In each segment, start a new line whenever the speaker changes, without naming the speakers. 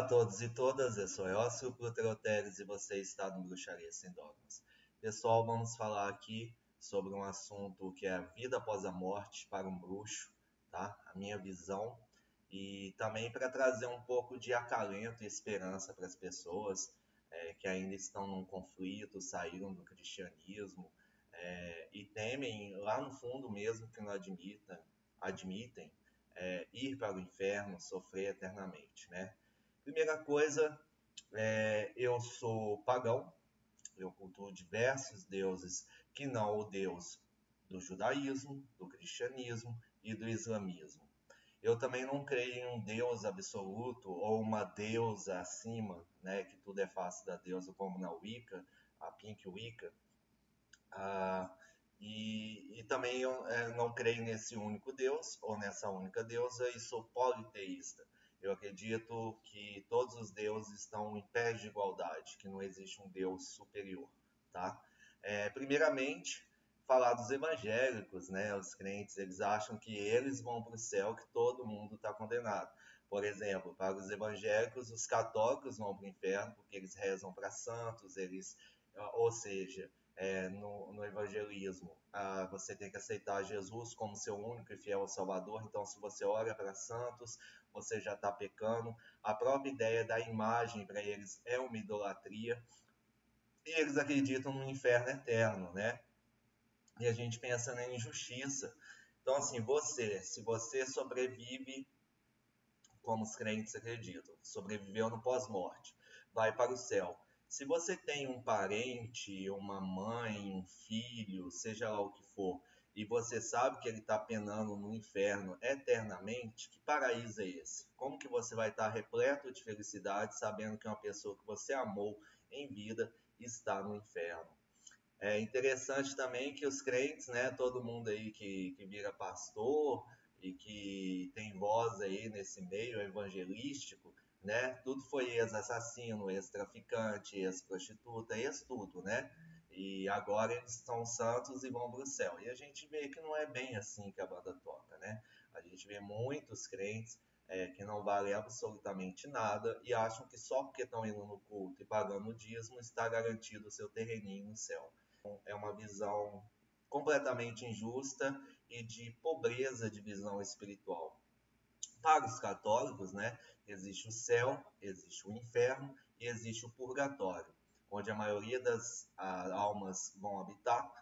a todos e todas, eu sou Elcio Cluteroteres e você está no Bruxaria Sem Dogmas. Pessoal, vamos falar aqui sobre um assunto que é a vida após a morte para um bruxo, tá? A minha visão, e também para trazer um pouco de acalento e esperança para as pessoas que ainda estão num conflito, saíram do cristianismo e temem lá no fundo mesmo que não admitem ir para o inferno, sofrer eternamente, né? Primeira coisa, eu sou pagão, eu cultuo diversos deuses que não o Deus do judaísmo, do cristianismo e do islamismo. Eu também não creio em um Deus absoluto ou uma deusa acima, né, que tudo é face da deusa, como na Wicca, a Pink Wicca. E também eu não creio nesse único Deus ou nessa única deusa e sou politeísta. Eu acredito que todos os deuses estão em pé de igualdade, que não existe um Deus superior, tá? Primeiramente, falar dos evangélicos, né? Os crentes, eles acham que eles vão para o céu, que todo mundo está condenado. Por exemplo, para os evangélicos, os católicos vão para o inferno porque eles rezam para santos, ou seja, no evangelismo, você tem que aceitar Jesus como seu único e fiel Salvador. Então, se você ora para santos, você já está pecando. A própria ideia da imagem para eles é uma idolatria. E eles acreditam no inferno eterno, né? E a gente pensa na injustiça. Então, assim, se você sobrevive, como os crentes acreditam, sobreviveu no pós-morte, vai para o céu. Se você tem um parente, uma mãe, um filho, seja lá o que for, e você sabe que ele está penando no inferno eternamente, que paraíso é esse? Como que você vai estar repleto de felicidade sabendo que uma pessoa que você amou em vida está no inferno? É interessante também que os crentes, né, todo mundo aí que vira pastor e que tem voz aí nesse meio evangelístico, né, tudo foi ex-assassino, ex-traficante, ex-prostituta, ex-tudo, né? E agora eles são santos e vão para o céu. E a gente vê que não é bem assim que a banda toca, né? A gente vê muitos crentes que não valem absolutamente nada e acham que só porque estão indo no culto e pagando o dízimo está garantido o seu terreninho no céu. É uma visão completamente injusta e de pobreza de visão espiritual. Para os católicos, né, existe o céu, existe o inferno e existe o purgatório, onde a maioria das almas vão habitar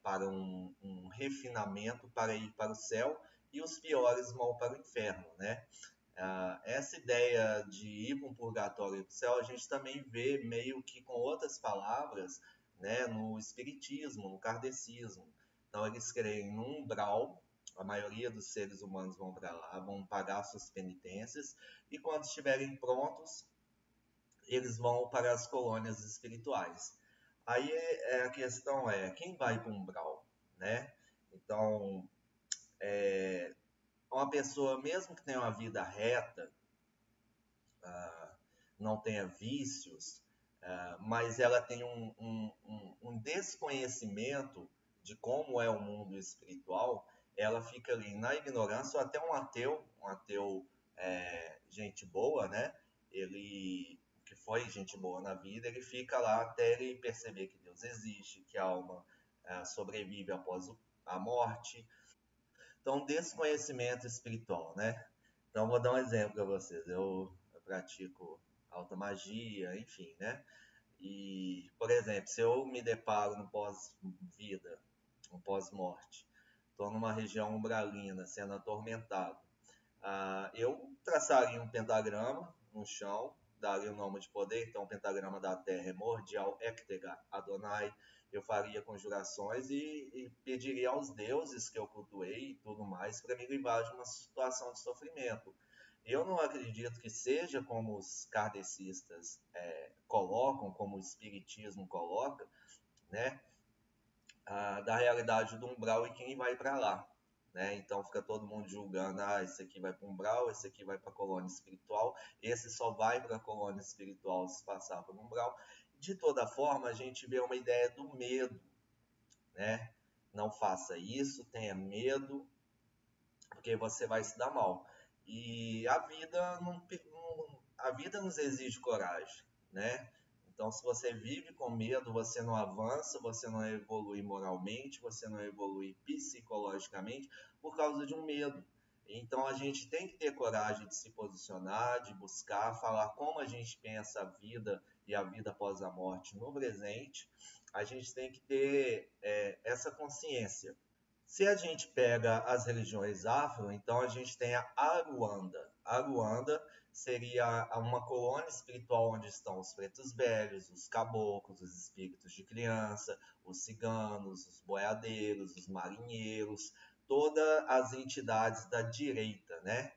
para um refinamento para ir para o céu e os piores vão para o inferno, né? Essa ideia de ir para um purgatório e para o céu, a gente também vê meio que com outras palavras, né, no espiritismo, no kardecismo. Então eles creem num umbral, a maioria dos seres humanos vão para lá, vão pagar suas penitências, e quando estiverem prontos, eles vão para as colônias espirituais. Aí a questão é, quem vai para o umbral, né? Então, uma pessoa, mesmo que tenha uma vida reta, não tenha vícios, mas ela tem um desconhecimento de como é o mundo espiritual, ela fica ali na ignorância, ou até um ateu gente boa, né? Ele que foi gente boa na vida, ele fica lá até ele perceber que Deus existe, que a alma sobrevive após a morte. Então, desconhecimento espiritual, né? Então, vou dar um exemplo para vocês. Eu pratico alta magia, enfim, né? E, por exemplo, se eu me deparo no pós-vida, no pós-morte, estou numa região umbralina, sendo atormentado, eu traçaria um pentagrama no chão, daria o nome de poder, então o pentagrama da terra é Mordial Ectega Adonai. Eu faria conjurações e pediria aos deuses que eu cultuei e tudo mais para me livrar de uma situação de sofrimento. Eu não acredito que seja como os kardecistas colocam, como o espiritismo coloca, né, da realidade do umbral e quem vai para lá. Né? Então fica todo mundo julgando, esse aqui vai para o umbral, esse aqui vai para a colônia espiritual, esse só vai para a colônia espiritual se passar por umbral. De toda forma, a gente vê uma ideia do medo, né? Não faça isso, tenha medo, porque você vai se dar mal. E a vida a vida nos exige coragem, né? Então, se você vive com medo, você não avança, você não evolui moralmente, você não evolui psicologicamente por causa de um medo. Então, a gente tem que ter coragem de se posicionar, de buscar, falar como a gente pensa a vida e a vida após a morte no presente. A gente tem que ter essa consciência. Se a gente pega as religiões afro, então a gente tem a Aruanda. Aruanda seria uma colônia espiritual onde estão os pretos velhos, os caboclos, os espíritos de criança, os ciganos, os boiadeiros, os marinheiros, todas as entidades da direita, né?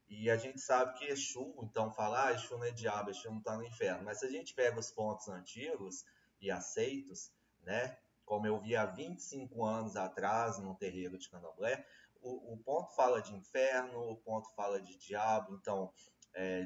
E a gente sabe que Exu, então fala, Exu não é diabo, Exu não está no inferno. Mas se a gente pega os pontos antigos e aceitos, né? Como eu vi há 25 anos atrás no terreiro de Candomblé, o ponto fala de inferno, o ponto fala de diabo, então,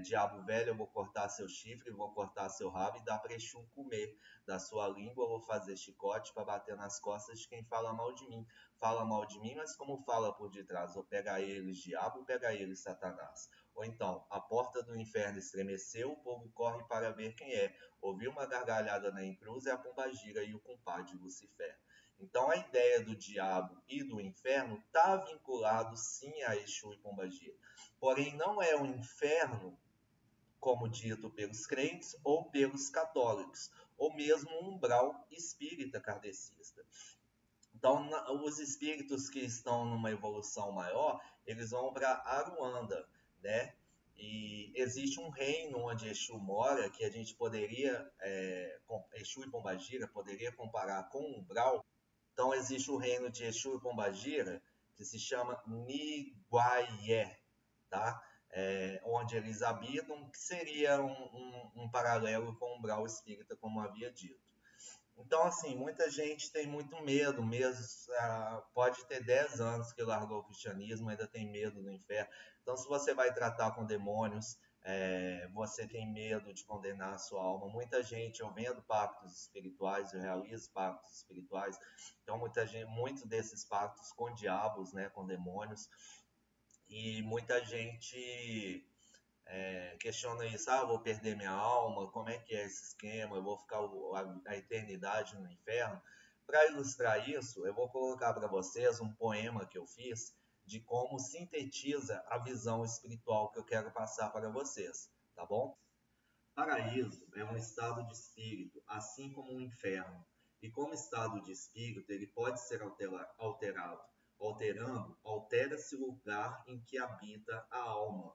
diabo velho, eu vou cortar seu chifre, vou cortar seu rabo e dar para Exu comer. Da sua língua eu vou fazer chicote para bater nas costas de quem fala mal de mim. Fala mal de mim, mas como fala por detrás? Vou pegar eles, diabo, ou pegar eles, Satanás. Ou então, a porta do inferno estremeceu, o povo corre para ver quem é. Ouviu uma gargalhada na encruz, é a pombagira e o compadre Lucifer. Então, a ideia do diabo e do inferno está vinculado sim a Exu e pombagira. Porém, não é o inferno, como dito pelos crentes ou pelos católicos, ou mesmo um umbral espírita kardecista. Então, os espíritos que estão numa evolução maior, eles vão para Aruanda, né? E existe um reino onde Exu mora, que a gente poderia, Exu e Pombagira, poderia comparar com o umbral. Então, existe o reino de Exu e Pombagira, que se chama Niguaié, tá? Onde eles habitam, que seria um paralelo com o umbral espírita, como havia dito. Então, assim, muita gente tem muito medo mesmo, pode ter 10 anos que largou o cristianismo, ainda tem medo do inferno. Então, se você vai tratar com demônios, você tem medo de condenar a sua alma. Muita gente, eu vendo pactos espirituais, eu realizo pactos espirituais, então muitos desses pactos com diabos, né, com demônios, e muita gente questiona isso, vou perder minha alma, como é que é esse esquema, eu vou ficar a eternidade no inferno. Para ilustrar isso, eu vou colocar para vocês um poema que eu fiz de como sintetiza a visão espiritual que eu quero passar para vocês, tá bom? Paraíso é um estado de espírito, assim como um inferno. E como estado de espírito, ele pode ser alterado. Alterando, altera-se o lugar em que habita a alma.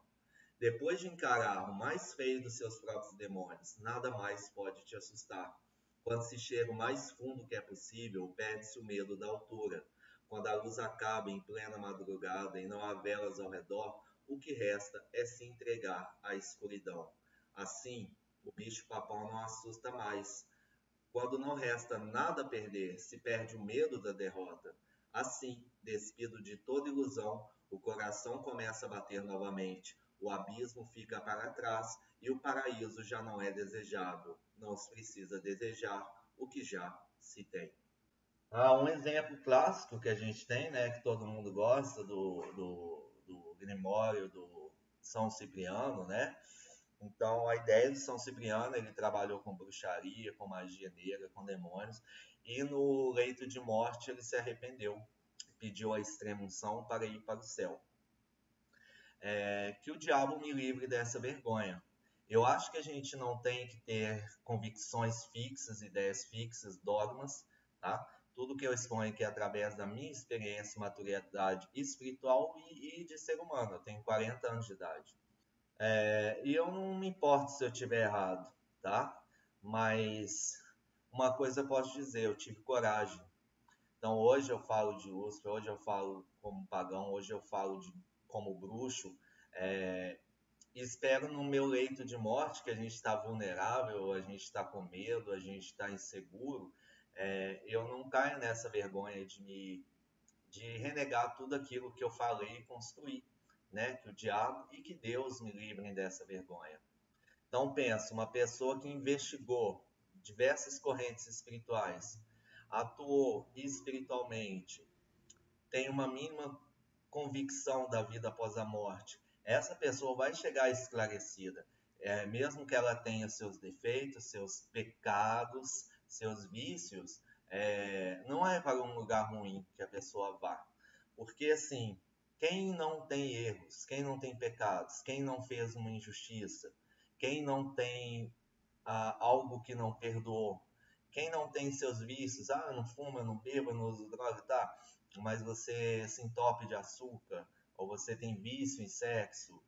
Depois de encarar o mais feio dos seus próprios demônios, nada mais pode te assustar. Quando se chega o mais fundo que é possível, perde-se o medo da altura. Quando a luz acaba em plena madrugada e não há velas ao redor, o que resta é se entregar à escuridão. Assim, o bicho-papão não assusta mais. Quando não resta nada a perder, se perde o medo da derrota. Assim, despido de toda ilusão, o coração começa a bater novamente, o abismo fica para trás e o paraíso já não é desejável. Não se precisa desejar o que já se tem. Um exemplo clássico que a gente tem, né, que todo mundo gosta, do Grimório do São Cipriano, né? Então, a ideia de São Cipriano, ele trabalhou com bruxaria, com magia negra, com demônios, e no leito de morte ele se arrependeu, pediu a extrema unção para ir para o céu. Que o diabo me livre dessa vergonha. Eu acho que a gente não tem que ter convicções fixas, ideias fixas, dogmas, tá? Tudo que eu exponho aqui é através da minha experiência, maturidade espiritual e de ser humano. Eu tenho 40 anos de idade. E eu não me importo se eu estiver errado, tá? Mas uma coisa eu posso dizer, eu tive coragem. Então hoje eu falo de USP, hoje eu falo como pagão, hoje eu falo como bruxo. Espero no meu leito de morte, que a gente está vulnerável, a gente está com medo, a gente está inseguro, eu não caio nessa vergonha de renegar tudo aquilo que eu falei e construí, né? Que o diabo e que Deus me livrem dessa vergonha. Então pensa, uma pessoa que investigou diversas correntes espirituais, atuou espiritualmente, tem uma mínima convicção da vida após a morte, essa pessoa vai chegar esclarecida. mesmo que ela tenha seus defeitos, seus pecados, seus vícios, não é para um lugar ruim que a pessoa vá. Porque, assim, quem não tem erros, quem não tem pecados, quem não fez uma injustiça, quem não tem algo que não perdoou, quem não tem seus vícios, eu não fumo, eu não bebo, eu não uso droga, tá? Mas você se entope de açúcar, ou você tem vício em sexo,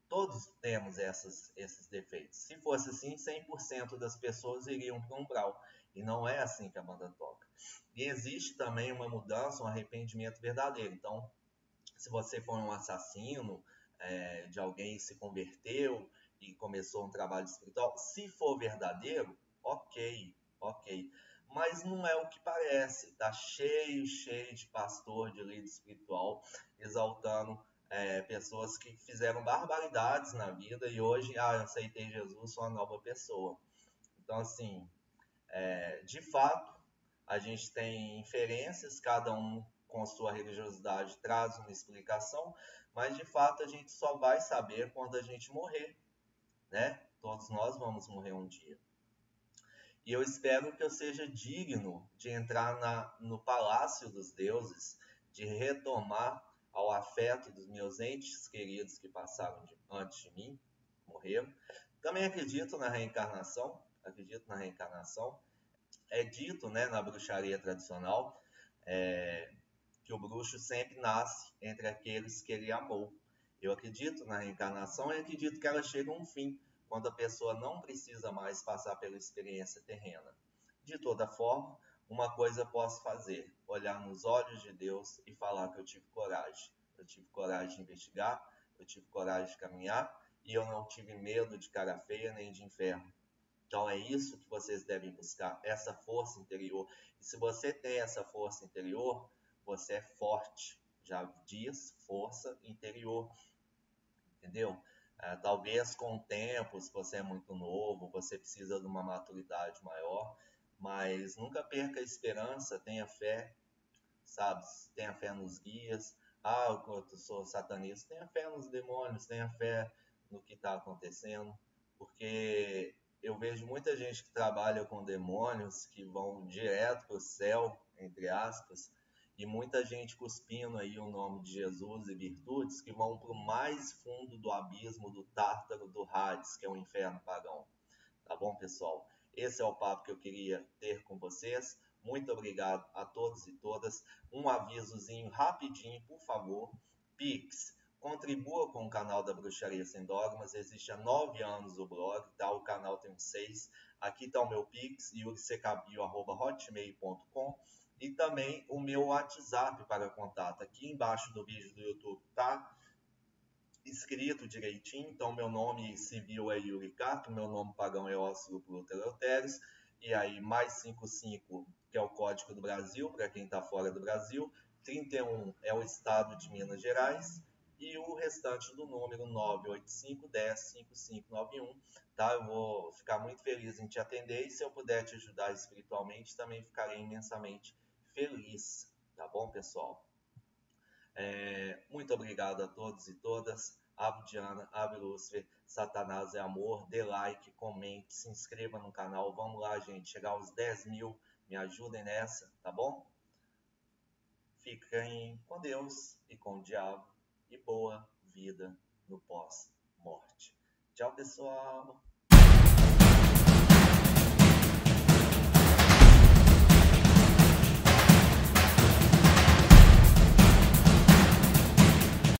todos temos esses defeitos. Se fosse assim, 100% das pessoas iriam para o umbral. E não é assim que a banda toca. E existe também uma mudança, um arrependimento verdadeiro. Então, se você foi um assassino de alguém, se converteu e começou um trabalho espiritual, se for verdadeiro, ok, ok. Mas não é o que parece. Tá cheio de pastor, de líder espiritual, exaltando pessoas que fizeram barbaridades na vida e hoje, eu aceitei Jesus, sou uma nova pessoa. Então, assim, de fato, a gente tem inferências, cada um com sua religiosidade traz uma explicação, mas de fato a gente só vai saber quando a gente morrer, né? Todos nós vamos morrer um dia. E eu espero que eu seja digno de entrar no palácio dos deuses, de retomar ao afeto dos meus entes queridos que passaram antes de mim, morreram. Também acredito na reencarnação, É dito, né, na bruxaria tradicional, que o bruxo sempre nasce entre aqueles que ele amou. Eu acredito na reencarnação e acredito que ela chega a um fim, quando a pessoa não precisa mais passar pela experiência terrena. De toda forma, uma coisa posso fazer: olhar nos olhos de Deus e falar que eu tive coragem. Eu tive coragem de investigar, eu tive coragem de caminhar e eu não tive medo de cara feia nem de inferno. Então é isso que vocês devem buscar, essa força interior. E se você tem essa força interior, você é forte. Já diz força interior, entendeu? Talvez com o tempo, se você é muito novo, você precisa de uma maturidade maior, mas nunca perca a esperança, tenha fé, sabe? Tenha fé nos guias. Eu sou satanista, tenha fé nos demônios, tenha fé no que está acontecendo, porque eu vejo muita gente que trabalha com demônios que vão direto para o céu, entre aspas, e muita gente cuspindo aí o nome de Jesus e virtudes que vão para o mais fundo do abismo do Tártaro do Hades, que é o inferno pagão. Tá bom, pessoal? Esse é o papo que eu queria ter com vocês. Muito obrigado a todos e todas. Um avisozinho rapidinho, por favor. Pix, contribua com o canal da Bruxaria Sem Dogmas. Existe há 9 anos o blog, tá? O canal tem 6. Aqui está o meu Pix, yuricecabio@hotmail.com. E também o meu WhatsApp para contato. Aqui embaixo do vídeo do YouTube, tá? Escrito direitinho, então meu nome civil é Yuri Cato, meu nome pagão é Ócio Pluto Eleuteres, e aí mais 55, que é o código do Brasil, para quem está fora do Brasil, 31 é o estado de Minas Gerais, e o restante do número 985 10 5591, tá? Eu vou ficar muito feliz em te atender, e se eu puder te ajudar espiritualmente, também ficarei imensamente feliz, tá bom, pessoal? Muito obrigado a todos e todas. Ave Diana, Ave Lúcifer, Satanás é amor. Dê like, comente, se inscreva no canal. Vamos lá, gente, chegar aos 10 mil. Me ajudem nessa, tá bom? Fiquem com Deus e com o diabo. E boa vida no pós-morte. Tchau, pessoal.